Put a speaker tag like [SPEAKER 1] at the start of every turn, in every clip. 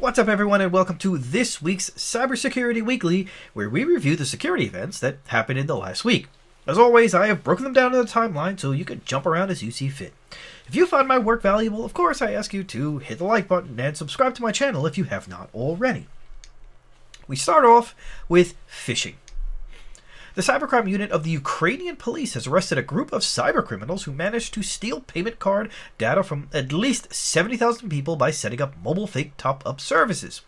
[SPEAKER 1] What's up, everyone, and welcome to this week's Cybersecurity Weekly, where we review the security events that happened in the last week. As always, I have broken them down into the timeline so you can jump around as you see fit. If you find my work valuable, of course, I ask you to hit the like button and subscribe to my channel if you have not already. We start off with phishing. The cybercrime unit of the Ukrainian police has arrested a group of cybercriminals who managed to steal payment card data from at least 70,000 people by setting up mobile fake top-up services.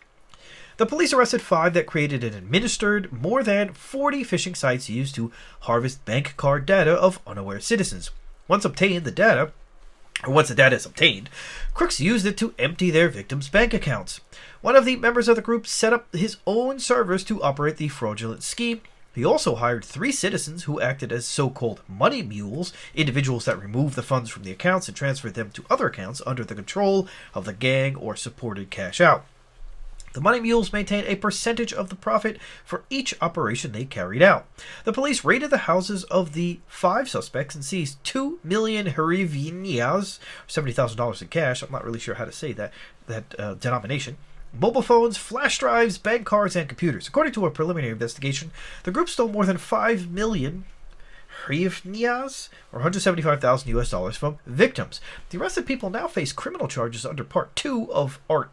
[SPEAKER 1] The police arrested 5 that created and administered more than 40 phishing sites used to harvest bank card data of unaware citizens. Once the data is obtained, crooks used it to empty their victims' bank accounts. One of the members of the group set up his own servers to operate the fraudulent scheme. He also hired 3 citizens who acted as so-called money mules, individuals that removed the funds from the accounts and transferred them to other accounts under the control of the gang or supported cash out. The money mules maintained a percentage of the profit for each operation they carried out. The police raided the houses of the 5 suspects and seized 2 million hryvnias, $70,000 in cash. I'm not really sure how to say that denomination. Mobile phones, flash drives, bank cards, and computers. According to a preliminary investigation, the group stole more than 5 million hryvnias, or $175,000 from victims. The arrested people now face criminal charges under Part 2 of Art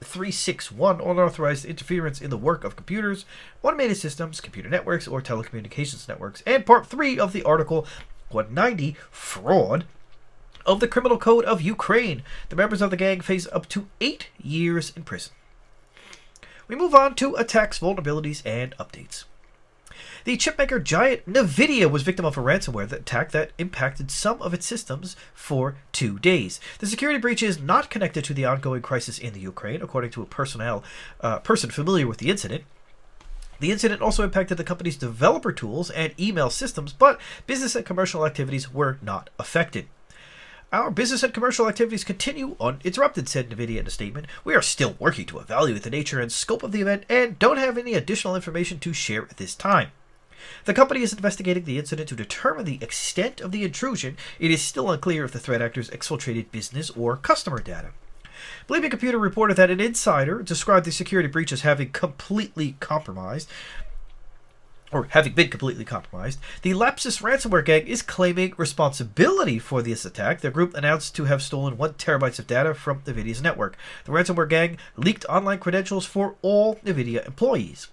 [SPEAKER 1] 361, unauthorized interference in the work of computers, automated systems, computer networks, or telecommunications networks, and Part 3 of the Article 190, fraud, of the Criminal Code of Ukraine. The members of the gang face up to 8 years in prison. We move on to attacks, vulnerabilities, and updates. The chipmaker giant Nvidia was victim of a ransomware attack that impacted some of its systems for 2 days. The security breach is not connected to the ongoing crisis in the Ukraine, according to a person familiar with the incident. The incident also impacted the company's developer tools and email systems, but business and commercial activities were not affected. Our business and commercial activities continue uninterrupted, said Nvidia in a statement. We are still working to evaluate the nature and scope of the event and don't have any additional information to share at this time. The company is investigating the incident to determine the extent of the intrusion. It is still unclear if the threat actors exfiltrated business or customer data. Bleeping Computer reported that an insider described the security breach as having been completely compromised. The Lapsus ransomware gang is claiming responsibility for this attack. The group announced to have stolen 1 terabyte of data from Nvidia's network. The ransomware gang leaked online credentials for all Nvidia employees.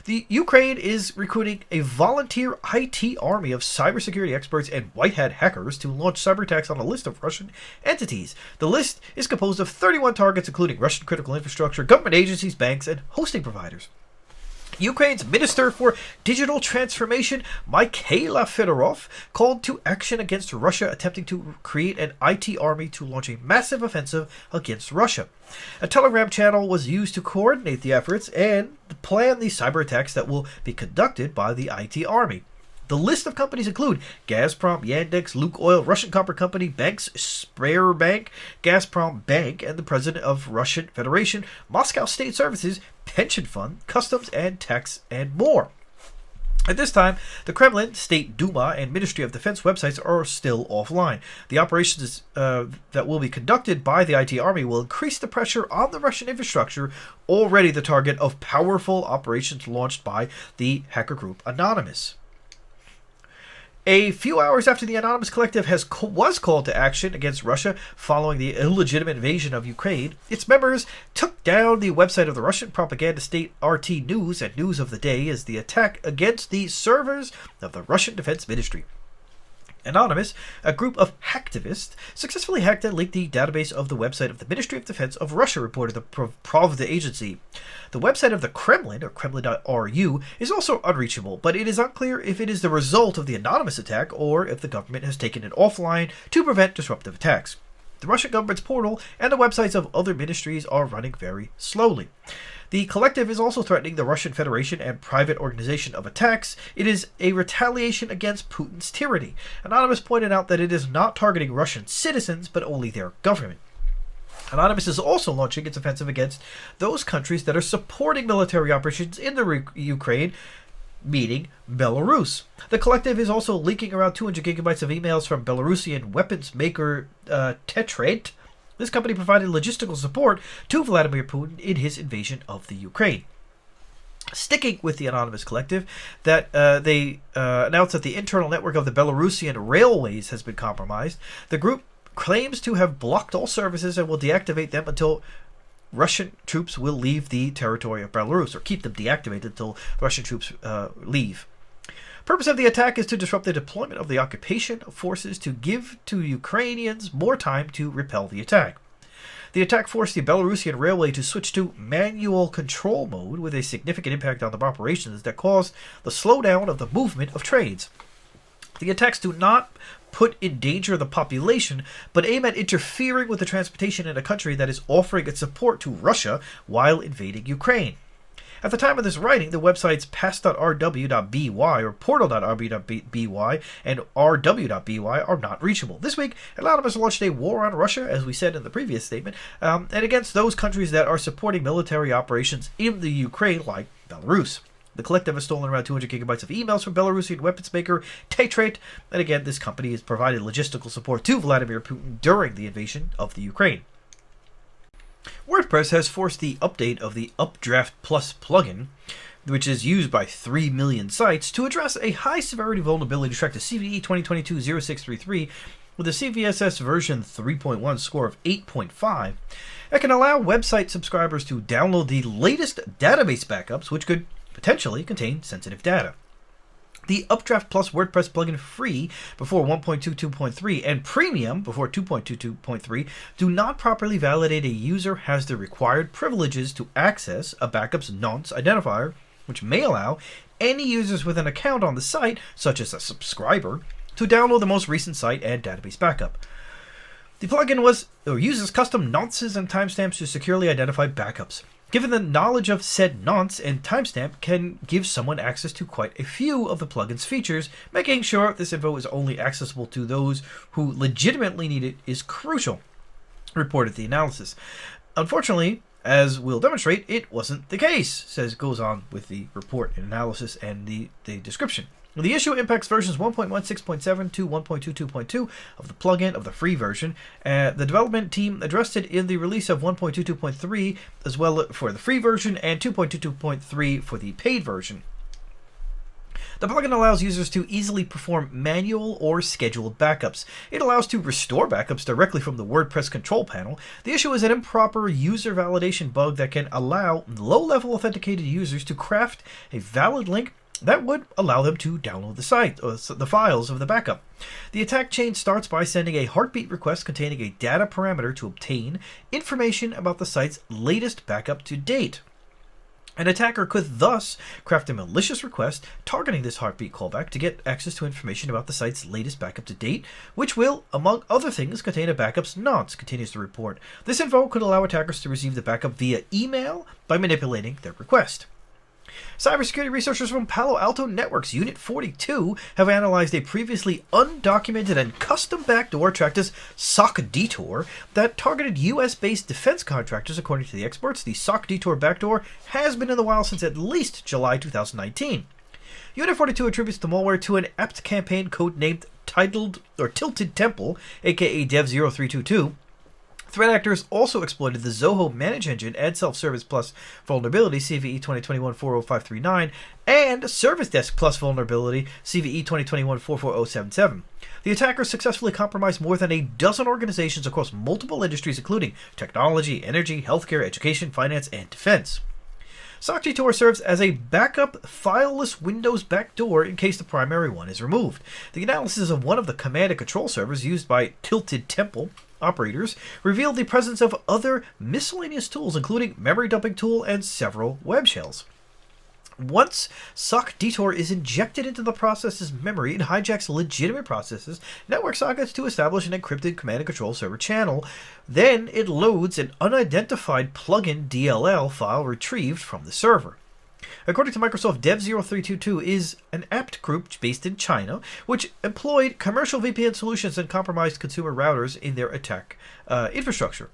[SPEAKER 1] The Ukraine is recruiting a volunteer IT army of cybersecurity experts and white hat hackers to launch cyber attacks on a list of Russian entities. The list is composed of 31 targets, including Russian critical infrastructure, government agencies, banks, and hosting providers. Ukraine's Minister for Digital Transformation, Mikhaila Fedorov, called to action against Russia, attempting to create an IT army to launch a massive offensive against Russia. A Telegram channel was used to coordinate the efforts and plan the cyber attacks that will be conducted by the IT army. The list of companies include Gazprom, Yandex, Lukoil, Russian Copper Company, banks, Sberbank, Gazprom Bank, and the President of Russian Federation, Moscow State Services, Pension Fund, Customs and Tax, and more. At this time, the Kremlin, State Duma, and Ministry of Defense websites are still offline. The operations that will be conducted by the IT Army will increase the pressure on the Russian infrastructure, already the target of powerful operations launched by the hacker group Anonymous. A few hours after the Anonymous Collective was called to action against Russia following the illegitimate invasion of Ukraine, its members took down the website of the Russian propaganda state RT News and News of the Day as the attack against the servers of the Russian Defense Ministry. Anonymous, a group of hacktivists, successfully hacked and leaked the database of the website of the Ministry of Defense of Russia, reported the Pravda agency. The website of the Kremlin, or Kremlin.ru, is also unreachable, but it is unclear if it is the result of the Anonymous attack or if the government has taken it offline to prevent disruptive attacks. The Russian government's portal and the websites of other ministries are running very slowly. The collective is also threatening the Russian Federation and private organization of attacks. It is a retaliation against Putin's tyranny. Anonymous pointed out that it is not targeting Russian citizens, but only their government. Anonymous is also launching its offensive against those countries that are supporting military operations in the Ukraine, meaning Belarus. The collective is also leaking around 200 gigabytes of emails from Belarusian weapons maker Tetrate This company provided logistical support to Vladimir Putin in his invasion of the Ukraine. Sticking with the anonymous collective, that they announced that the internal network of the Belarusian railways has been compromised. The group claims to have blocked all services and will deactivate them until Russian troops will leave the territory of Belarus, or keep them deactivated until Russian troops leave. Purpose of the attack is to disrupt the deployment of the occupation forces to give to Ukrainians more time to repel the attack. The attack forced the Belarusian railway to switch to manual control mode, with a significant impact on the operations that caused the slowdown of the movement of trains. The attacks do not put in danger the population, but aim at interfering with the transportation in a country that is offering its support to Russia while invading Ukraine. At the time of this writing, the websites pass.rw.by or portal.rw.by and rw.by are not reachable. This week, Anonymous launched a war on Russia, as we said in the previous statement, and against those countries that are supporting military operations in the Ukraine, like Belarus. The collective has stolen around 200 gigabytes of emails from Belarusian weapons maker Titrate, and again, this company has provided logistical support to Vladimir Putin during the invasion of the Ukraine. WordPress has forced the update of the UpdraftPlus plugin, which is used by 3 million sites, to address a high-severity vulnerability tracked to CVE 2022-0633 with a CVSS version 3.1 score of 8.5. That can allow website subscribers to download the latest database backups, which could potentially contain sensitive data. The UpdraftPlus WordPress plugin free before 1.22.3 and premium before 2.22.3 do not properly validate a user has the required privileges to access a backup's nonce identifier, which may allow any users with an account on the site, such as a subscriber, to download the most recent site and database backup. The plugin uses custom nonces and timestamps to securely identify backups. Given the knowledge of said nonce and timestamp can give someone access to quite a few of the plugin's features, making sure this info is only accessible to those who legitimately need it is crucial, reported the analysis. Unfortunately, as we'll demonstrate, it wasn't the case, goes on with the report and analysis and the description. The issue impacts versions 1.16.7 to 1.22.2 of the plugin of the free version. The development team addressed it in the release of 1.22.3 as well for the free version and 2.22.3 for the paid version. The plugin allows users to easily perform manual or scheduled backups. It allows to restore backups directly from the WordPress control panel. The issue is an improper user validation bug that can allow low-level authenticated users to craft a valid link that would allow them to download the site or the files of the backup. The attack chain starts by sending a heartbeat request containing a data parameter to obtain information about the site's latest backup to date. An attacker could thus craft a malicious request targeting this heartbeat callback to get access to information about the site's latest backup to date, which will, among other things, contain a backup's nonce, continues the report. This info could allow attackers to receive the backup via email by manipulating their request. Cybersecurity researchers from Palo Alto Networks Unit 42 have analyzed a previously undocumented and custom backdoor tracked as SockDetour that targeted US-based defense contractors. According to the experts, the SockDetour backdoor has been in the wild since at least July 2019. Unit 42 attributes the malware to an apt campaign codenamed Tilted Temple, aka Dev0322. Threat actors also exploited the Zoho Manage Engine and Self-Service Plus vulnerability, CVE 2021-40539, and Service Desk Plus vulnerability, CVE 2021-44077. The attackers successfully compromised more than a dozen organizations across multiple industries, including technology, energy, healthcare, education, finance, and defense. SockDetour serves as a backup fileless Windows backdoor in case the primary one is removed. The analysis of one of the command and control servers used by Tilted Temple operators revealed the presence of other miscellaneous tools, including memory dumping tool and several web shells. Once SockDetour is injected into the process's memory, it hijacks legitimate processes, network sockets to establish an encrypted command and control server channel. Then it loads an unidentified plugin DLL file retrieved from the server. According to Microsoft, Dev0322 is an apt group based in China, which employed commercial VPN solutions and compromised consumer routers in their attack infrastructure.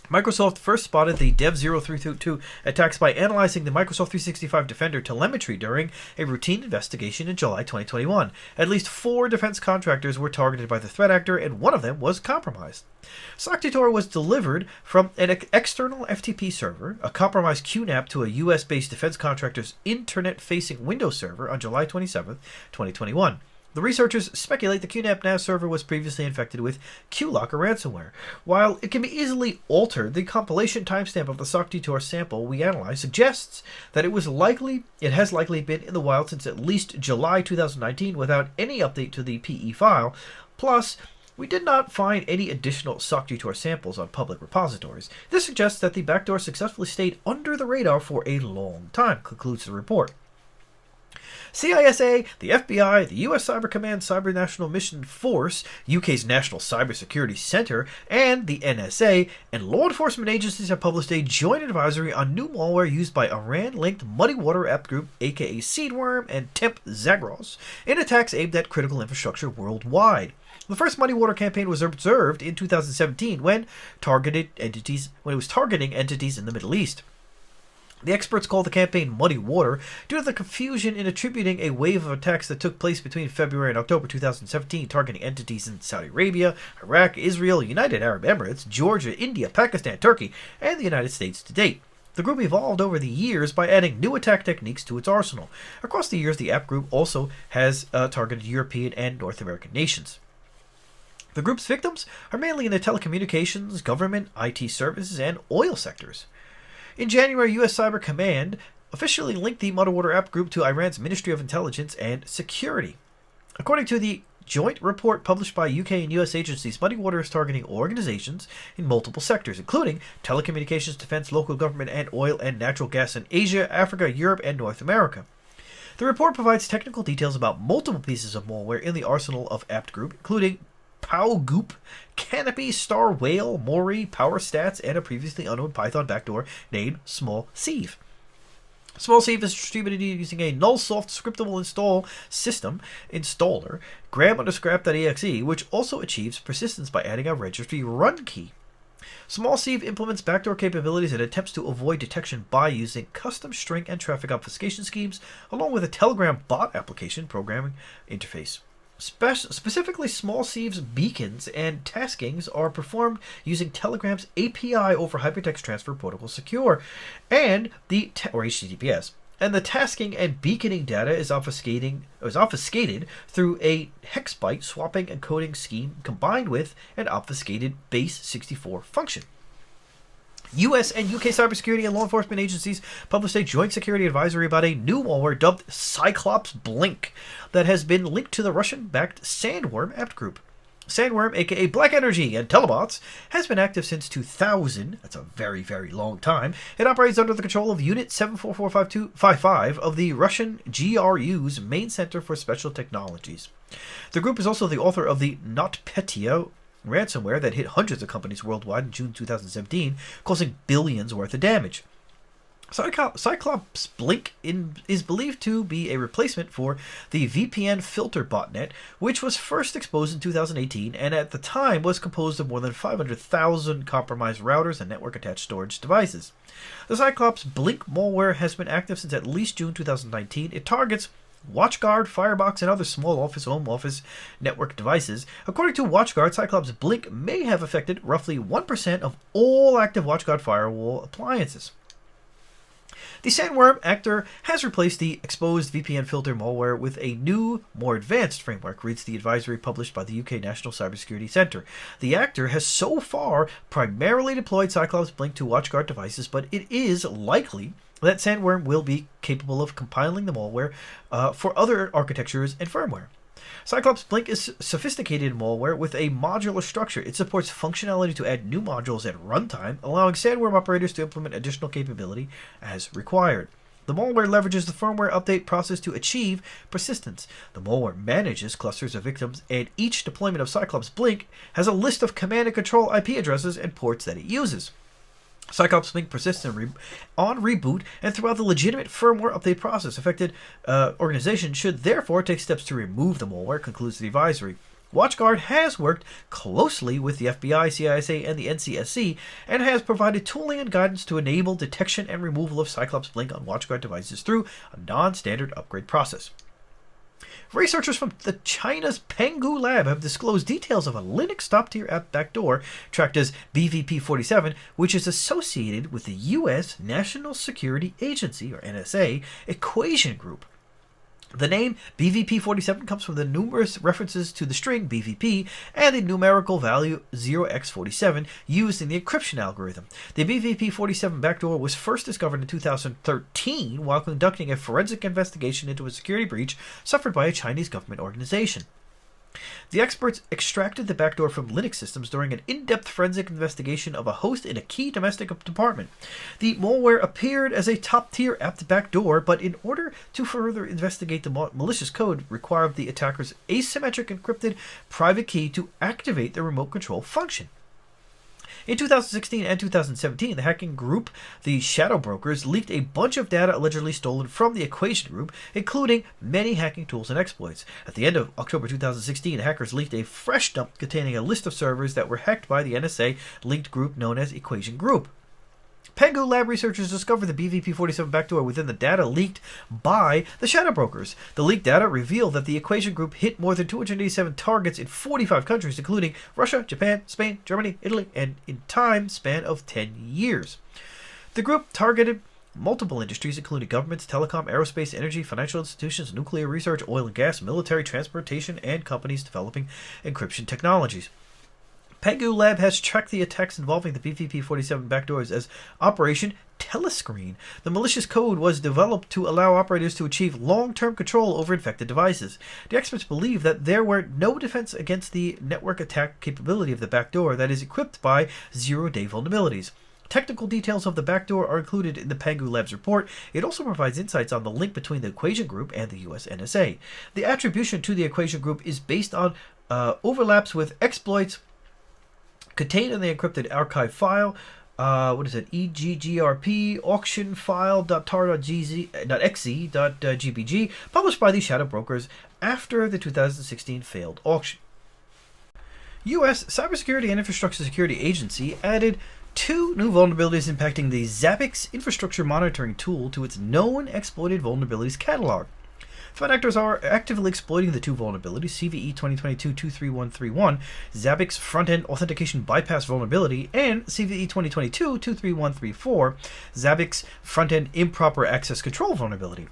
[SPEAKER 1] Microsoft first spotted the Dev0322 attacks by analyzing the Microsoft 365 Defender telemetry during a routine investigation in July 2021. At least 4 defense contractors were targeted by the threat actor, and one of them was compromised. SockDetour was delivered from an external FTP server, a compromised QNAP to a US-based defense contractor's internet-facing Windows server on July 27, 2021. The researchers speculate the QNAP NAS server was previously infected with QLocker ransomware. While it can be easily altered, the compilation timestamp of the SockDetour sample we analyzed suggests that it has likely been in the wild since at least July 2019 without any update to the PE file. Plus, we did not find any additional SockDetour samples on public repositories. This suggests that the backdoor successfully stayed under the radar for a long time, concludes the report. CISA, the FBI, the U.S. Cyber Command Cyber National Mission Force, UK's National Cybersecurity Center, and the NSA, and law enforcement agencies have published a joint advisory on new malware used by Iran-linked MuddyWater APT group, aka Seedworm, and Temp Zagros, in attacks aimed at critical infrastructure worldwide. The first MuddyWater campaign was observed in 2017 when it was targeting entities in the Middle East. The experts call the campaign Muddy Water due to the confusion in attributing a wave of attacks that took place between February and October 2017 targeting entities in Saudi Arabia, Iraq, Israel, United Arab Emirates, Georgia, India, Pakistan, Turkey, and the United States to date. The group evolved over the years by adding new attack techniques to its arsenal. Across the years, the APT group also has targeted European and North American nations. The group's victims are mainly in the telecommunications, government, IT services, and oil sectors. In January, U.S. Cyber Command officially linked the MuddyWater APT group to Iran's Ministry of Intelligence and Security. According to the joint report published by UK and US agencies, MuddyWater is targeting organizations in multiple sectors, including telecommunications, defense, local government, and oil and natural gas in Asia, Africa, Europe, and North America. The report provides technical details about multiple pieces of malware in the arsenal of APT group, including PowGoop, Canopy, Star Whale, Mori, PowerStats, and a previously unknown Python backdoor named SmallSieve. SmallSieve is distributed using a nullsoft scriptable install system installer, grab_scrap.exe, which also achieves persistence by adding a registry run key. SmallSieve implements backdoor capabilities and attempts to avoid detection by using custom string and traffic obfuscation schemes, along with a Telegram bot application programming interface. Specifically, SmallSieve's beacons and taskings are performed using Telegram's API over Hypertext Transfer Protocol Secure, and or HTTPS. And the tasking and beaconing data is obfuscated through a hex byte swapping and coding scheme combined with an obfuscated base64 function. U.S. and U.K. cybersecurity and law enforcement agencies published a joint security advisory about a new malware dubbed Cyclops Blink that has been linked to the Russian-backed Sandworm APT group. Sandworm, aka Black Energy and Telebots, has been active since 2000. That's a very, very long time. It operates under the control of Unit 74455 of the Russian GRU's Main Center for Special Technologies. The group is also the author of the NotPetya ransomware that hit hundreds of companies worldwide in June 2017, causing billions worth of damage. Cyclops Blink is believed to be a replacement for the VPN filter botnet, which was first exposed in 2018 and at the time was composed of more than 500,000 compromised routers and network-attached storage devices. The Cyclops Blink malware has been active since at least June 2019. It targets WatchGuard, Firebox, and other small office, home office network devices. According to WatchGuard, Cyclops Blink may have affected roughly 1% of all active WatchGuard firewall appliances. The Sandworm actor has replaced the exposed VPN filter malware with a new, more advanced framework, reads the advisory published by the UK National Cybersecurity Center. The actor has so far primarily deployed Cyclops Blink to WatchGuard devices, but it is likely that Sandworm will be capable of compiling the malware for other architectures and firmware. Cyclops Blink is sophisticated malware with a modular structure. It supports functionality to add new modules at runtime, allowing Sandworm operators to implement additional capability as required. The malware leverages the firmware update process to achieve persistence. The malware manages clusters of victims, and each deployment of Cyclops Blink has a list of command and control IP addresses and ports that it uses. Cyclops Blink persists on reboot and throughout the legitimate firmware update process. Affected organizations should therefore take steps to remove the malware, concludes the advisory. WatchGuard has worked closely with the FBI, CISA, and the NCSC, and has provided tooling and guidance to enable detection and removal of Cyclops Blink on WatchGuard devices through a non-standard upgrade process. Researchers from China's Penghu lab have disclosed details of a Linux top-tier app backdoor tracked as BVP47, which is associated with the U.S. National Security Agency, or NSA, Equation Group. The name BVP47 comes from the numerous references to the string BVP and the numerical value 0x47 used in the encryption algorithm. The BVP47 backdoor was first discovered in 2013 while conducting a forensic investigation into a security breach suffered by a Chinese government organization. The experts extracted the backdoor from Linux systems during an in-depth forensic investigation of a host in a key domestic department. The malware appeared as a top-tier apt backdoor, but in order to further investigate the malicious code, required the attacker's asymmetric encrypted private key to activate the remote control function. In 2016 and 2017, the hacking group, the Shadow Brokers, leaked a bunch of data allegedly stolen from the Equation Group, including many hacking tools and exploits. At the end of October 2016, hackers leaked a fresh dump containing a list of servers that were hacked by the NSA-linked group known as Equation Group. Penghu lab researchers discovered the BVP47 backdoor within the data leaked by the Shadow Brokers. The leaked data revealed that the Equation Group hit more than 287 targets in 45 countries, including Russia, Japan, Spain, Germany, Italy, and in time span of 10 years. The group targeted multiple industries, including governments, telecom, aerospace, energy, financial institutions, nuclear research, oil and gas, military, transportation, and companies developing encryption technologies. Penghu Lab has tracked the attacks involving the BVP47 backdoors as Operation Telescreen. The malicious code was developed to allow operators to achieve long-term control over infected devices. The experts believe that there were no defense against the network attack capability of the backdoor that is equipped by zero-day vulnerabilities. Technical details of the backdoor are included in the Penghu Lab's report. It also provides insights on the link between the Equation Group and the US NSA. The attribution to the Equation Group is based on overlaps with exploits contained in the encrypted archive file, eggrp auction file.tar.exe.gbg, published by the Shadow Brokers after the 2016 failed auction. U.S. Cybersecurity and Infrastructure Security Agency added 2 new vulnerabilities impacting the Zabbix infrastructure monitoring tool to its Known Exploited Vulnerabilities Catalog. Threat actors are actively exploiting the 2 vulnerabilities, CVE 2022-23131, Zabbix front-end authentication bypass vulnerability, and CVE 2022-23134, Zabbix front-end improper access control vulnerability.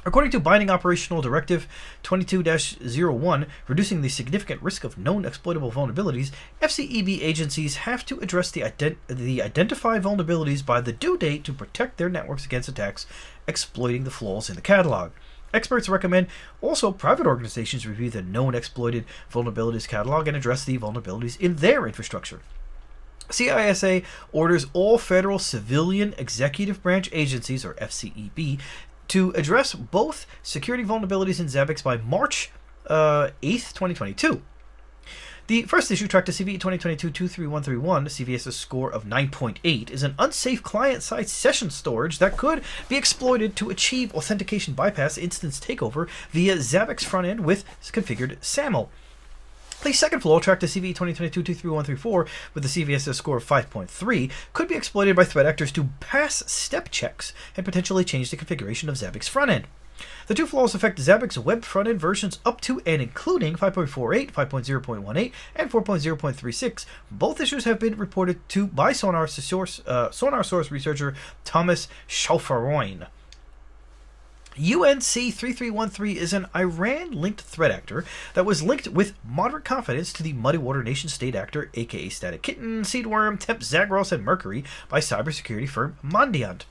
[SPEAKER 1] According to Binding Operational Directive 22-01, reducing the significant risk of known exploitable vulnerabilities, FCEB agencies have to address the identified vulnerabilities by the due date to protect their networks against attacks exploiting the flaws in the catalog. Experts recommend also private organizations review the Known Exploited Vulnerabilities Catalog and address the vulnerabilities in their infrastructure. CISA orders all federal civilian executive branch agencies, or FCEB, to address both security vulnerabilities in Zabbix by March 8th, 2022. The first issue, tracked to CVE 2022-23131, CVS's score of 9.8, is an unsafe client-side session storage that could be exploited to achieve authentication bypass instance takeover via Zabbix front-end with configured SAML. The second flaw, tracked to CVE 2022-23134 with the CVSS score of 5.3, could be exploited by threat actors to pass step checks and potentially change the configuration of Zabbix front-end. The 2 flaws affect Zabbix web front-end versions up to and including 5.48, 5.0.18, and 4.0.36. Both issues have been reported to by Sonar source researcher Thomas Schauferoin. UNC3313 is an Iran-linked threat actor that was linked with moderate confidence to the MuddyWater nation-state actor, aka Static Kitten, Seedworm, Temp Zagros, and Mercury by cybersecurity firm Mondiant.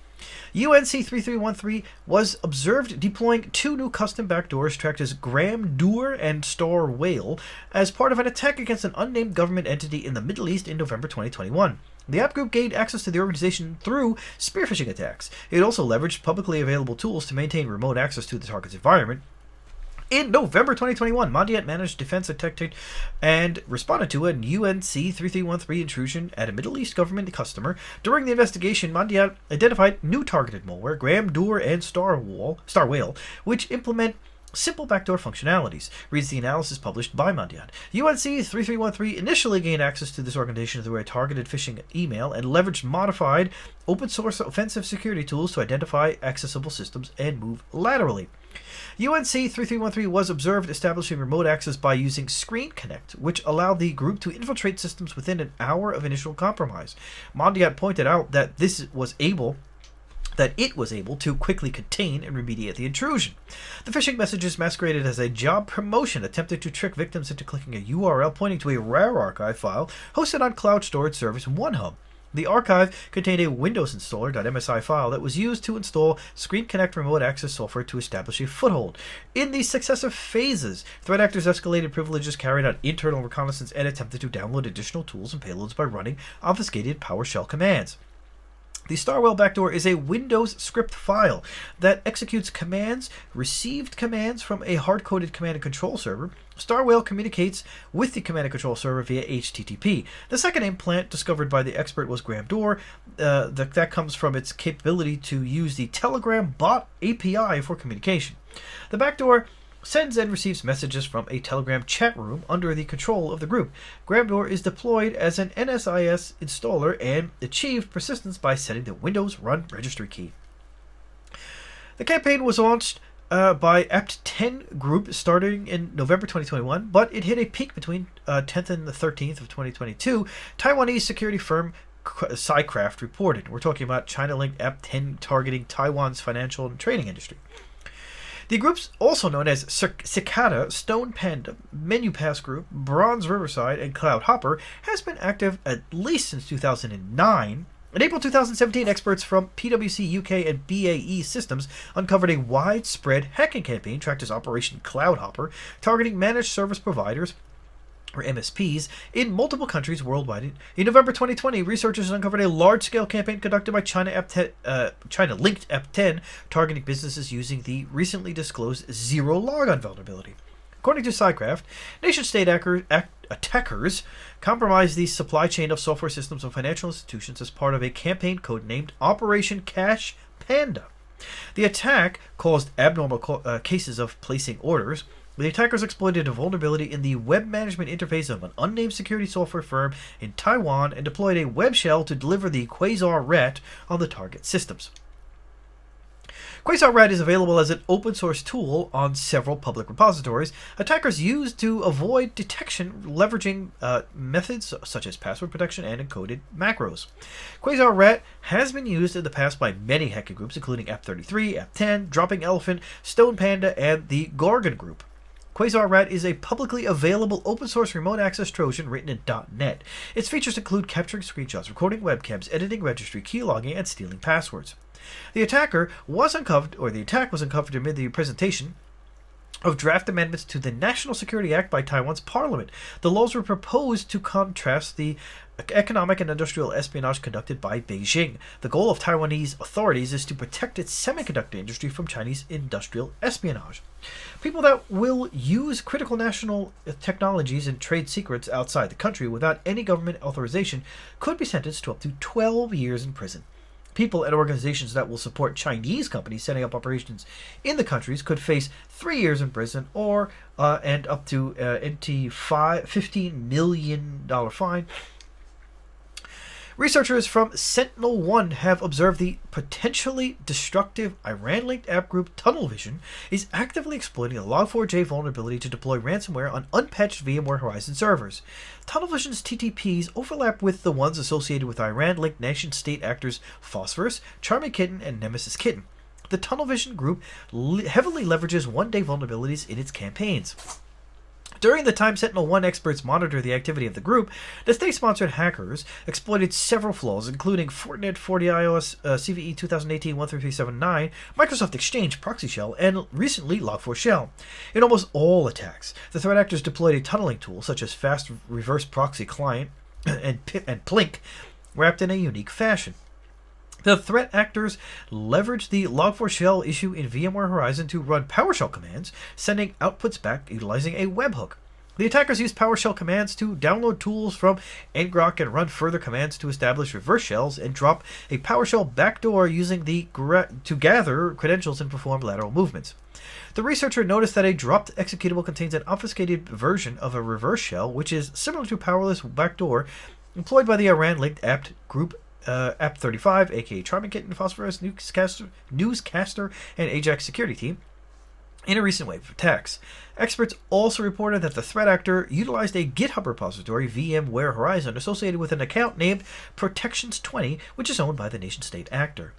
[SPEAKER 1] UNC3313 was observed deploying 2 new custom backdoors tracked as Gram-Dur and Star Whale as part of an attack against an unnamed government entity in the Middle East in November 2021. The app group gained access to the organization through spear-phishing attacks. It also leveraged publicly available tools to maintain remote access to the target's environment. In November 2021, Mondiant managed defense detected and responded to an UNC3313 intrusion at a Middle East government customer. During the investigation, Mondiant identified new targeted malware, Gram-Dur and Star Whale, which implement simple backdoor functionalities, reads the analysis published by MuddyWater. UNC3313 initially gained access to this organization through a targeted phishing email and leveraged modified open-source offensive security tools to identify accessible systems and move laterally. UNC3313 was observed establishing remote access by using Screen Connect, which allowed the group to infiltrate systems within an hour of initial compromise. MuddyWater pointed out that it was able to quickly contain and remediate the intrusion. The phishing messages masqueraded as a job promotion attempted to trick victims into clicking a URL pointing to a RAR archive file hosted on cloud storage service OneHub. The archive contained a Windows installer.msi file that was used to install Screen Connect remote access software to establish a foothold. In these successive phases, threat actors escalated privileges, carried out internal reconnaissance, and attempted to download additional tools and payloads by running obfuscated PowerShell commands. The Starwell backdoor is a Windows script file that executes commands, received commands from a hard-coded command and control server. Starwell communicates with the command and control server via HTTP. The second implant discovered by the expert was Backdoor. That comes from its capability to use the Telegram bot API for communication. The backdoor sends and receives messages from a Telegram chat room under the control of the group. Backdoor is deployed as an NSIS installer and achieved persistence by setting the Windows Run registry key. The campaign was launched by APT10 group starting in November 2021, but it hit a peak between 10th and the 13th of 2022. Taiwanese security firm Cyclops reported. We're talking about China-linked APT10 targeting Taiwan's financial and trading industry. The groups, also known as Cicada, Stone Panda, MenuPass Group, Bronze Riverside, and Cloud Hopper, has been active at least since 2009. In April 2017, experts from PwC UK and BAE Systems uncovered a widespread hacking campaign tracked as Operation Cloud Hopper, targeting managed service providers, or MSPs, in multiple countries worldwide. In November 2020, researchers uncovered a large-scale campaign conducted by China-linked APT10, targeting businesses using the recently disclosed zero-logon vulnerability. According to Cyclops, nation-state attackers compromised the supply chain of software systems of financial institutions as part of a campaign codenamed Operation Cash Panda. The attack caused abnormal cases of placing orders. The attackers exploited a vulnerability in the web management interface of an unnamed security software firm in Taiwan and deployed a web shell to deliver the Quasar-Rat on the target systems. Quasar-Rat is available as an open-source tool on several public repositories. Attackers use to avoid detection, leveraging methods such as password protection and encoded macros. Quasar-Rat has been used in the past by many hacking groups, including APT33, APT10, Dropping Elephant, Stone Panda, and the Gorgon Group. Quasar-Rat is a publicly available open-source remote access Trojan written in .NET. Its features include capturing screenshots, recording webcams, editing registry, keylogging, and stealing passwords. The attack was uncovered amid the presentation of draft amendments to the National Security Act by Taiwan's parliament. The laws were proposed to contrast the economic and industrial espionage conducted by Beijing. The goal of Taiwanese authorities is to protect its semiconductor industry from Chinese industrial espionage. People that will use critical national technologies and trade secrets outside the country without any government authorization could be sentenced to up to 12 years in prison. People and organizations that will support Chinese companies setting up operations in the countries could face 3 years in prison or and up to $15 million fine. Researchers from SentinelOne have observed the potentially destructive Iran-linked app group TunnelVision is actively exploiting a Log4j vulnerability to deploy ransomware on unpatched VMware Horizon servers. TunnelVision's TTPs overlap with the ones associated with Iran-linked nation-state actors Phosphorus, Charming Kitten, and Nemesis Kitten. The TunnelVision group heavily leverages one-day vulnerabilities in its campaigns. During the time SentinelOne experts monitored the activity of the group, the state-sponsored hackers exploited several flaws, including Fortinet 40iOS CVE 2018-13379, Microsoft Exchange proxy shell, and recently Log4Shell. In almost all attacks, the threat actors deployed a tunneling tool such as Fast Reverse Proxy Client and Plink, wrapped in a unique fashion. The threat actors leveraged the Log4Shell issue in VMware Horizon to run PowerShell commands, sending outputs back utilizing a webhook. The attackers used PowerShell commands to download tools from ngrok and run further commands to establish reverse shells and drop a PowerShell backdoor using to gather credentials and perform lateral movements. The researcher noticed that a dropped executable contains an obfuscated version of a reverse shell, which is similar to Powerless backdoor employed by the Iran-linked apt group APT35, aka Charming Kitten, Phosphorus, Newscaster, and Ajax security team, in a recent wave of attacks. Experts also reported that the threat actor utilized a GitHub repository, VMware Horizon, associated with an account named Protections20, which is owned by the nation-state actor.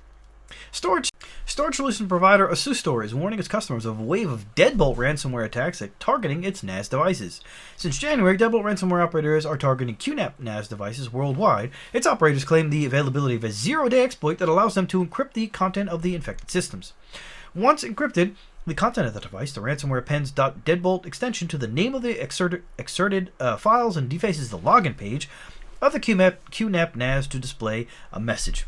[SPEAKER 1] Storage solution provider Asustor is warning its customers of a wave of Deadbolt ransomware attacks targeting its NAS devices. Since January, Deadbolt ransomware operators are targeting QNap NAS devices worldwide. Its operators claim the availability of a zero-day exploit that allows them to encrypt the content of the infected systems. Once encrypted, the content of the device, the ransomware appends .deadbolt extension to the name of the exerted files and defaces the login page of the QNap NAS to display a message.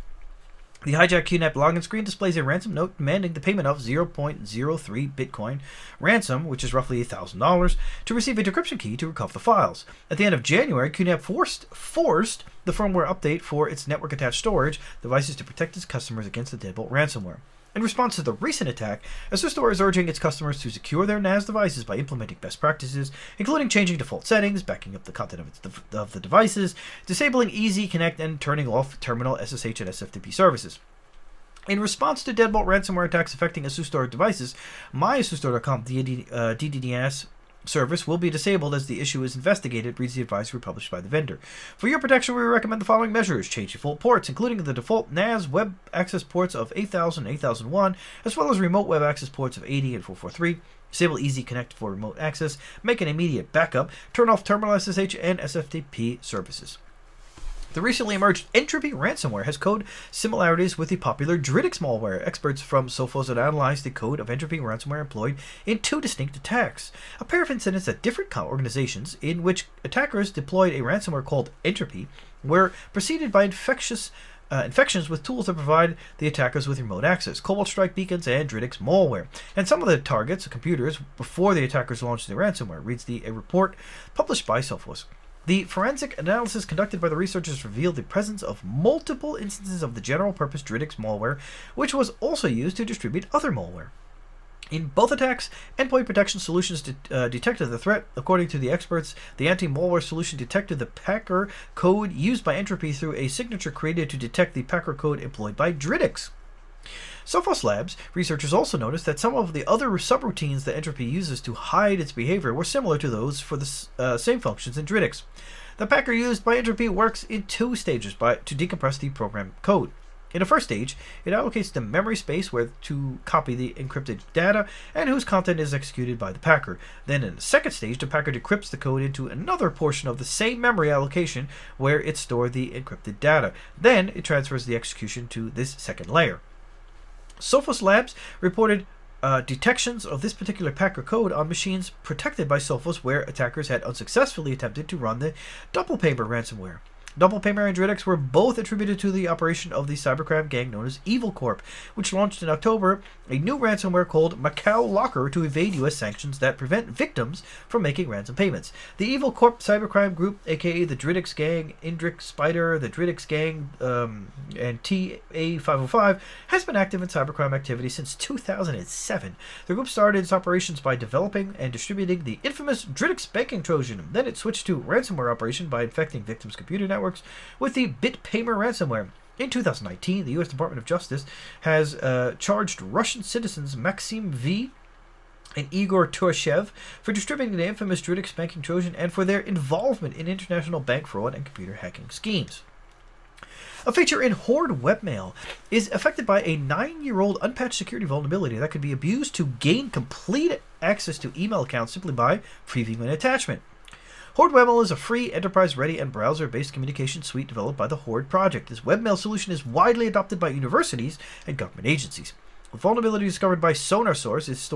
[SPEAKER 1] The hijacked QNap login screen displays a ransom note demanding the payment of 0.03 Bitcoin ransom, which is roughly $1,000, to receive a decryption key to recover the files. At the end of January, QNap forced the firmware update for its network-attached storage devices to protect its customers against the Deadbolt ransomware. In response to the recent attack, Asustor is urging its customers to secure their NAS devices by implementing best practices, including changing default settings, backing up the content of the devices, disabling Easy Connect, and turning off terminal SSH and SFTP services. In response to Deadbolt ransomware attacks affecting Asustor devices, MyAsustor.com DDoS service will be disabled as the issue is investigated, reads the advisory published by the vendor. For your protection, we recommend the following measures. Change default ports, including the default NAS web access ports of 8000 and 8001, as well as remote web access ports of 80 and 443. Disable Easy Connect for remote access. Make an immediate backup. Turn off terminal SSH and SFTP services. The recently emerged Entropy ransomware has code similarities with the popular Dridix malware. Experts from Sophos have analyzed the code of Entropy ransomware employed in two distinct attacks. A pair of incidents at different organizations in which attackers deployed a ransomware called Entropy were preceded by infections with tools that provide the attackers with remote access, Cobalt Strike beacons, and Dridix malware. And some of the targets, computers, before the attackers launched the ransomware, reads a report published by Sophos. The forensic analysis conducted by the researchers revealed the presence of multiple instances of the general-purpose Dridix malware, which was also used to distribute other malware. In both attacks, endpoint protection solutions detected the threat. According to the experts, the anti-malware solution detected the Packer code used by Entropy through a signature created to detect the Packer code employed by Dridix. Sophos Labs researchers also noticed that some of the other subroutines that Entropy uses to hide its behavior were similar to those for the same functions in Dridix. The packer used by Entropy works in two stages to decompress the program code. In the first stage, it allocates the memory space where to copy the encrypted data and whose content is executed by the packer. Then in the second stage, the packer decrypts the code into another portion of the same memory allocation where it stored the encrypted data. Then it transfers the execution to this second layer. Sophos Labs reported detections of this particular packer code on machines protected by Sophos where attackers had unsuccessfully attempted to run the DoublePaymer ransomware. DoublePaymer and Dridix were both attributed to the operation of the cybercrime gang known as Evil Corp, which launched in October a new ransomware called Macau Locker to evade U.S. sanctions that prevent victims from making ransom payments. The Evil Corp cybercrime group, aka the Dridix Gang, Indrix Spider, the Dridix Gang, and TA505, has been active in cybercrime activity since 2007. The group started its operations by developing and distributing the infamous Dridix banking trojan. Then it switched to ransomware operation by infecting victims' computer networks with the BitPaymer ransomware. In 2019, the U.S. Department of Justice has charged Russian citizens Maxim V. and Igor Turashev for distributing the infamous Dridix banking trojan and for their involvement in international bank fraud and computer hacking schemes. A feature in Horde Webmail is affected by a 9-year-old unpatched security vulnerability that could be abused to gain complete access to email accounts simply by previewing an attachment. Horde Webmail is a free, enterprise-ready, and browser-based communication suite developed by the Horde project. This webmail solution is widely adopted by universities and government agencies. The vulnerability discovered by SonarSource is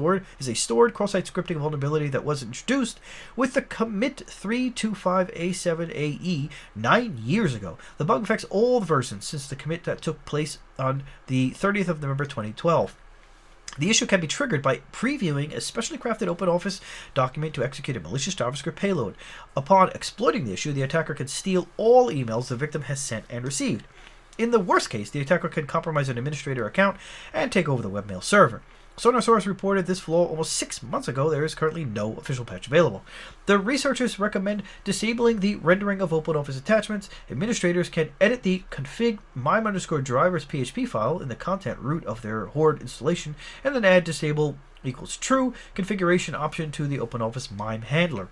[SPEAKER 1] a stored cross-site scripting vulnerability that was introduced with the commit 325A7AE 9 years ago. The bug affects all the versions since the commit that took place on the 30th of November 2012. The issue can be triggered by previewing a specially crafted OpenOffice document to execute a malicious JavaScript payload. Upon exploiting the issue, the attacker can steal all emails the victim has sent and received. In the worst case, the attacker can compromise an administrator account and take over the webmail server. SonarSource reported this flaw almost 6 months ago. There is currently no official patch available. The researchers recommend disabling the rendering of OpenOffice attachments. Administrators can edit the config mime_drivers PHP file in the content root of their Horde installation and then add disable equals true configuration option to the OpenOffice mime handler.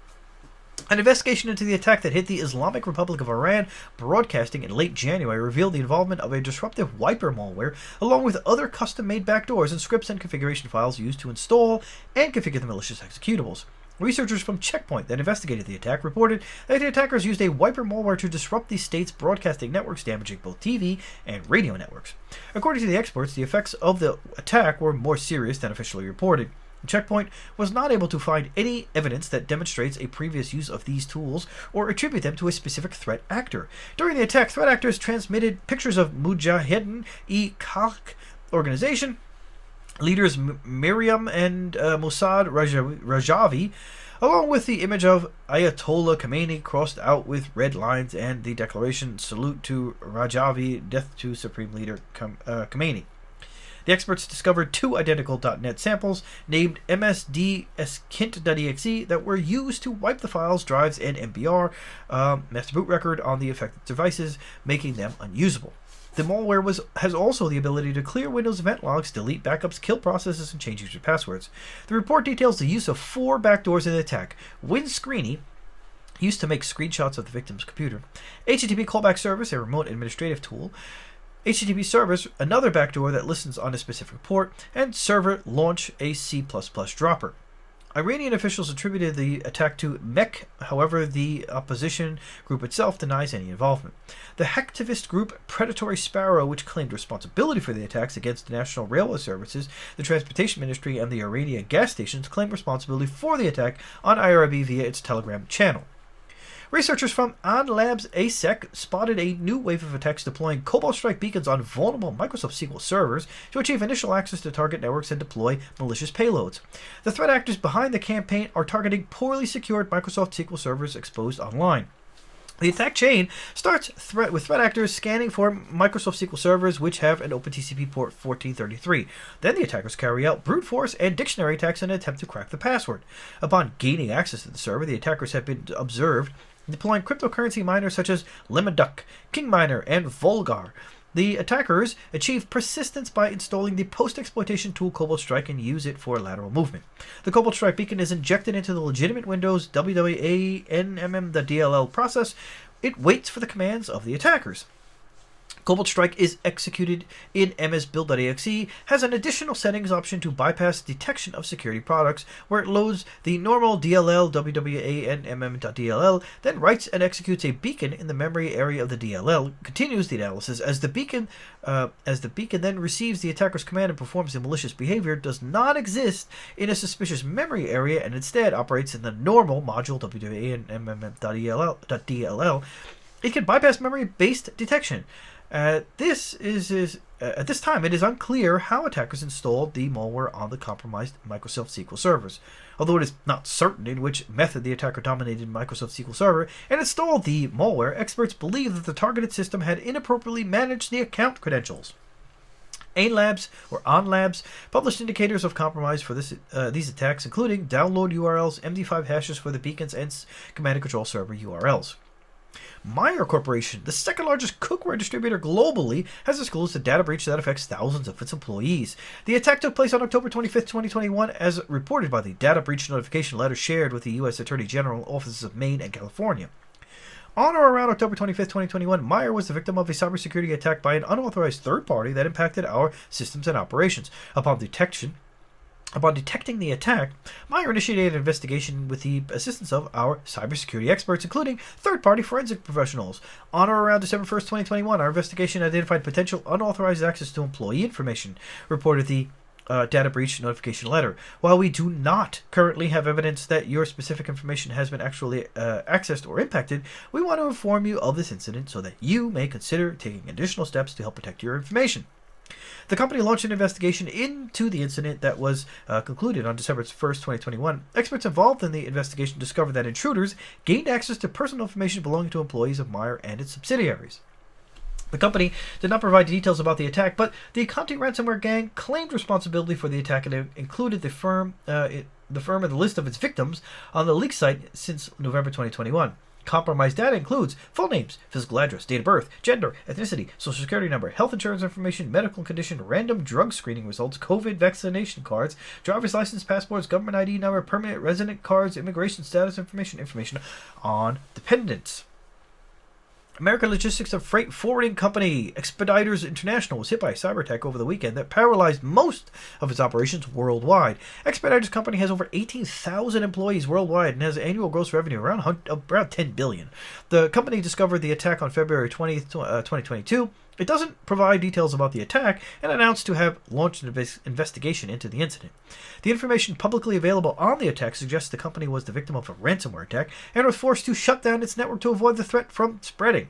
[SPEAKER 1] An investigation into the attack that hit the Islamic Republic of Iran Broadcasting in late January revealed the involvement of a disruptive wiper malware along with other custom-made backdoors and scripts and configuration files used to install and configure the malicious executables. Researchers from Checkpoint that investigated the attack reported that the attackers used a wiper malware to disrupt the state's broadcasting networks, damaging both TV and radio networks. According to the experts, the effects of the attack were more serious than officially reported. Checkpoint was not able to find any evidence that demonstrates a previous use of these tools or attribute them to a specific threat actor. During the attack, threat actors transmitted pictures of Mujahideen-e-Khalq organization leaders Miriam and Mossad Rajavi, along with the image of Ayatollah Khamenei crossed out with red lines and the declaration "Salute to Rajavi, Death to Supreme Leader Khamenei." The experts discovered 2 identical .NET samples named msd-skint.exe that were used to wipe the files, drives, and MBR master boot record on the affected devices, making them unusable. The malware has also the ability to clear Windows event logs, delete backups, kill processes, and change user passwords. The report details the use of 4 backdoors in the attack. WinScreeny, used to make screenshots of the victim's computer. HTTP callback service, a remote administrative tool. HTTP servers, another backdoor that listens on a specific port, and server launch, a C++ dropper. Iranian officials attributed the attack to MEK, however, the opposition group itself denies any involvement. The hacktivist group Predatory Sparrow, which claimed responsibility for the attacks against the National Railway Services, the Transportation Ministry, and the Iranian gas stations, claimed responsibility for the attack on IRIB via its Telegram channel. Researchers from OnLabs ASEC spotted a new wave of attacks deploying Cobalt Strike beacons on vulnerable Microsoft SQL servers to achieve initial access to target networks and deploy malicious payloads. The threat actors behind the campaign are targeting poorly secured Microsoft SQL servers exposed online. The attack chain starts with threat actors scanning for Microsoft SQL servers which have an OpenTCP port 1433. Then the attackers carry out brute force and dictionary attacks in an attempt to crack the password. Upon gaining access to the server, the attackers have been observed deploying cryptocurrency miners such as LemonDuck, KingMiner, and Volgar. The attackers achieve persistence by installing the post-exploitation tool Cobalt Strike and use it for lateral movement. The Cobalt Strike beacon is injected into the legitimate Windows WWANMM.dll process. It waits for the commands of the attackers. Cobalt Strike is executed in msbuild.exe, has an additional settings option to bypass detection of security products, where it loads the normal DLL WWANMM.dll, then writes and executes a beacon in the memory area of the DLL, continues the analysis as the beacon then receives the attacker's command and performs the malicious behavior, does not exist in a suspicious memory area, and instead operates in the normal module WWANMM.dll. It can bypass memory-based detection. At this time, it is unclear how attackers installed the malware on the compromised Microsoft SQL servers. Although it is not certain in which method the attacker dominated Microsoft SQL Server and installed the malware, experts believe that the targeted system had inappropriately managed the account credentials. OnLabs published indicators of compromise for these attacks, including download URLs, MD5 hashes for the beacons, and command and control server URLs. Meyer Corporation, the second largest cookware distributor globally, has disclosed a data breach that affects thousands of its employees. The attack took place on October 25, 2021, as reported by the data breach notification letter shared with the U.S. Attorney General offices of Maine and California. On or around October 25, 2021, Meyer was the victim of a cybersecurity attack by an unauthorized third party that impacted our systems and operations. Upon detecting the attack, Meyer initiated an investigation with the assistance of our cybersecurity experts, including third-party forensic professionals. On or around December 1st, 2021, our investigation identified potential unauthorized access to employee information, reported the data breach notification letter. While we do not currently have evidence that your specific information has been actually accessed or impacted, we want to inform you of this incident so that you may consider taking additional steps to help protect your information. The company launched an investigation into the incident that was concluded on December 1st, 2021. Experts involved in the investigation discovered that intruders gained access to personal information belonging to employees of Meyer and its subsidiaries. The company did not provide details about the attack, but the Conti ransomware gang claimed responsibility for the attack and included the firm in the list of its victims on the leak site since November 2021. Compromised data includes full names, physical address, date of birth, gender, ethnicity, social security number, health insurance information, medical condition, random drug screening results, COVID vaccination cards, driver's license, passports, government ID number, permanent resident cards, immigration status information on dependents. American Logistics and Freight Forwarding Company, Expeditors International, was hit by a cyber attack over the weekend that paralyzed most of its operations worldwide. Expeditors Company has over 18,000 employees worldwide and has annual gross revenue around $10 billion. The company discovered the attack on February 20th, 2022. It doesn't provide details about the attack and announced to have launched an investigation into the incident. The information publicly available on the attack suggests the company was the victim of a ransomware attack and was forced to shut down its network to avoid the threat from spreading.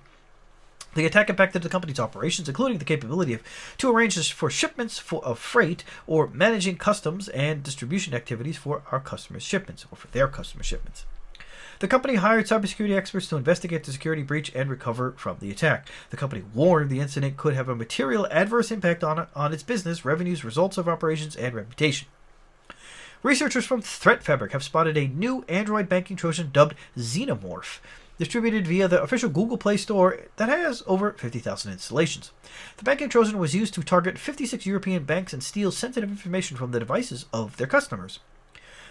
[SPEAKER 1] The attack impacted the company's operations, including the capability to arrange for shipments of freight or managing customs and distribution activities for our customers' shipments or for their customers' shipments. The company hired cybersecurity experts to investigate the security breach and recover from the attack. The company warned the incident could have a material adverse impact on its business, revenues, results of operations, and reputation. Researchers from ThreatFabric have spotted a new Android banking trojan dubbed Xenomorph, distributed via the official Google Play Store that has over 50,000 installations. The banking trojan was used to target 56 European banks and steal sensitive information from the devices of their customers.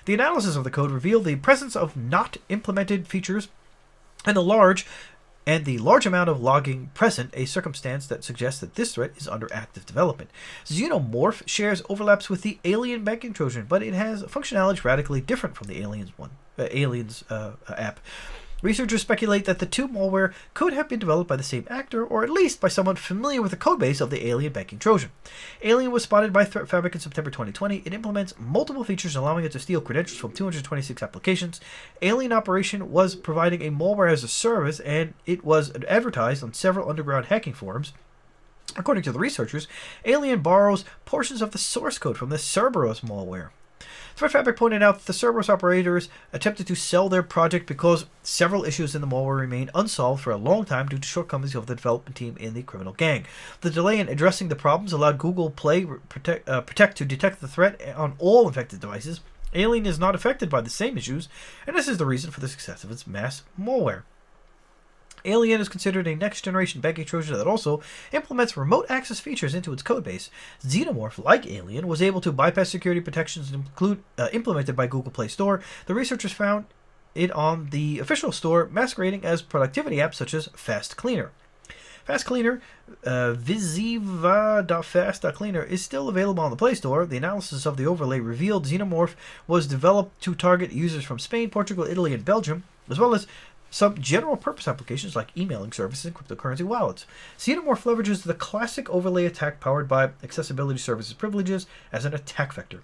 [SPEAKER 1] The analysis of the code revealed the presence of not implemented features and the large amount of logging present, a circumstance that suggests that this threat is under active development. Xenomorph shares overlaps with the Alien banking trojan, but it has functionality radically different from the Aliens app. Researchers speculate that the two malware could have been developed by the same actor, or at least by someone familiar with the codebase of the Alien banking trojan. Alien was spotted by ThreatFabric in September 2020. It implements multiple features, allowing it to steal credentials from 226 applications. Alien Operation was providing a malware as a service, and it was advertised on several underground hacking forums. According to the researchers, Alien borrows portions of the source code from the Cerberus malware. ThreatFabric pointed out that the Cerberus operators attempted to sell their project because several issues in the malware remained unsolved for a long time due to shortcomings of the development team in the criminal gang. The delay in addressing the problems allowed Google Play Protect to detect the threat on all infected devices. Alien is not affected by the same issues, and this is the reason for the success of its mass malware. Alien is considered a next-generation banking trojan that also implements remote access features into its codebase. Xenomorph, like Alien, was able to bypass security protections implemented by Google Play Store. The researchers found it on the official store, masquerading as productivity apps such as Fast Cleaner. Fast Cleaner, Visiva.fast.cleaner, is still available on the Play Store. The analysis of the overlay revealed Xenomorph was developed to target users from Spain, Portugal, Italy, and Belgium, as well as some general-purpose applications like emailing services and cryptocurrency wallets. Xenomorph leverages the classic overlay attack powered by accessibility services privileges as an attack vector.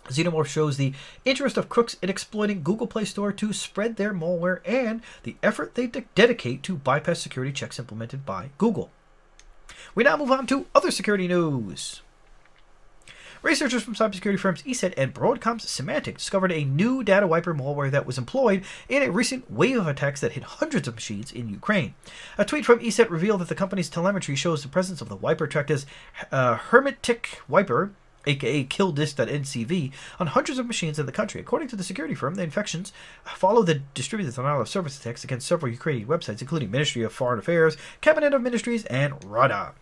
[SPEAKER 1] Xenomorph shows the interest of crooks in exploiting Google Play Store to spread their malware and the effort they dedicate to bypass security checks implemented by Google. We now move on to other security news. Researchers from cybersecurity firms ESET and Broadcom's Symantec discovered a new data wiper malware that was employed in a recent wave of attacks that hit hundreds of machines in Ukraine. A tweet from ESET revealed that the company's telemetry shows the presence of the wiper tracked as Hermetic Wiper, aka killdisk.ncv, on hundreds of machines in the country. According to the security firm, the infections follow the distributed denial of service attacks against several Ukrainian websites, including Ministry of Foreign Affairs, Cabinet of Ministries, and Rada.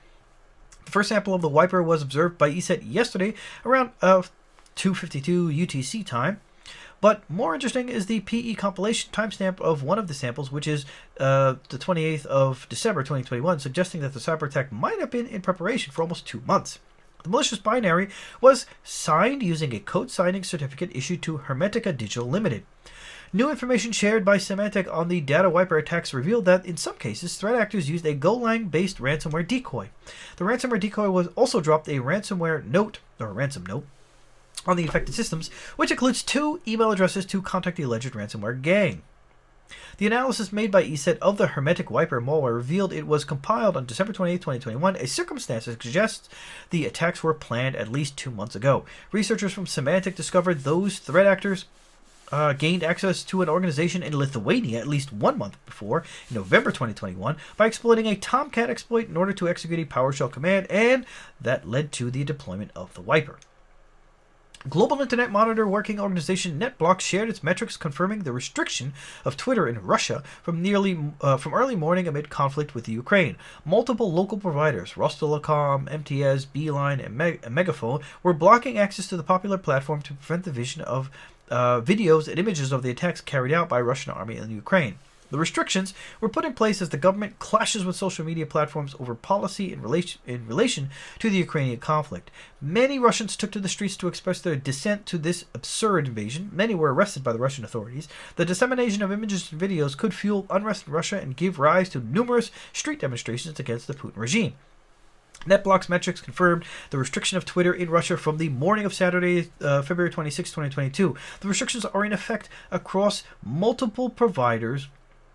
[SPEAKER 1] The first sample of the wiper was observed by ESET yesterday around 2:52 UTC time. But more interesting is the PE compilation timestamp of one of the samples, which is the 28th of December 2021, suggesting that the cyber attack might have been in preparation for almost 2 months. The malicious binary was signed using a code signing certificate issued to Hermetica Digital Limited. New information shared by Symantec on the data wiper attacks revealed that, in some cases, threat actors used a Golang-based ransomware decoy. The ransomware decoy was also dropped a ransom note on the infected systems, which includes 2 email addresses to contact the alleged ransomware gang. The analysis made by ESET of the Hermetic Wiper malware revealed it was compiled on December 28, 2021, a circumstance that suggests the attacks were planned at least 2 months ago. Researchers from Symantec discovered those threat actors gained access to an organization in Lithuania at least 1 month before, in November 2021, by exploiting a Tomcat exploit in order to execute a PowerShell command, and that led to the deployment of the wiper. Global Internet Monitor Working Organization NetBlocks shared its metrics confirming the restriction of Twitter in Russia from early morning amid conflict with Ukraine. Multiple local providers, Rostelecom, MTS, Beeline, and Megaphone, were blocking access to the popular platform to prevent the vision of videos and images of the attacks carried out by the Russian army in Ukraine. The restrictions were put in place as the government clashes with social media platforms over policy in relation to the Ukrainian conflict. Many Russians took to the streets to express their dissent to this absurd invasion. Many were arrested by the Russian authorities. The dissemination of images and videos could fuel unrest in Russia and give rise to numerous street demonstrations against the Putin regime. NetBlocks metrics confirmed the restriction of Twitter in Russia from the morning of Saturday, February 26, 2022. The restrictions are in effect across multiple providers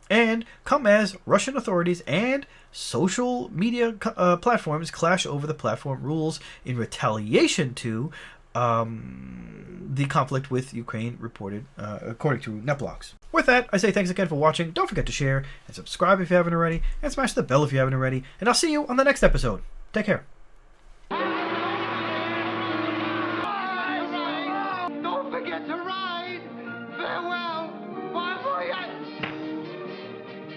[SPEAKER 1] and come as Russian authorities and social media platforms clash over the platform rules in retaliation to the conflict with Ukraine, reported according to NetBlocks. With that, I say thanks again for watching. Don't forget to share and subscribe if you haven't already, and smash the bell if you haven't already, and I'll see you on the next episode. Take care.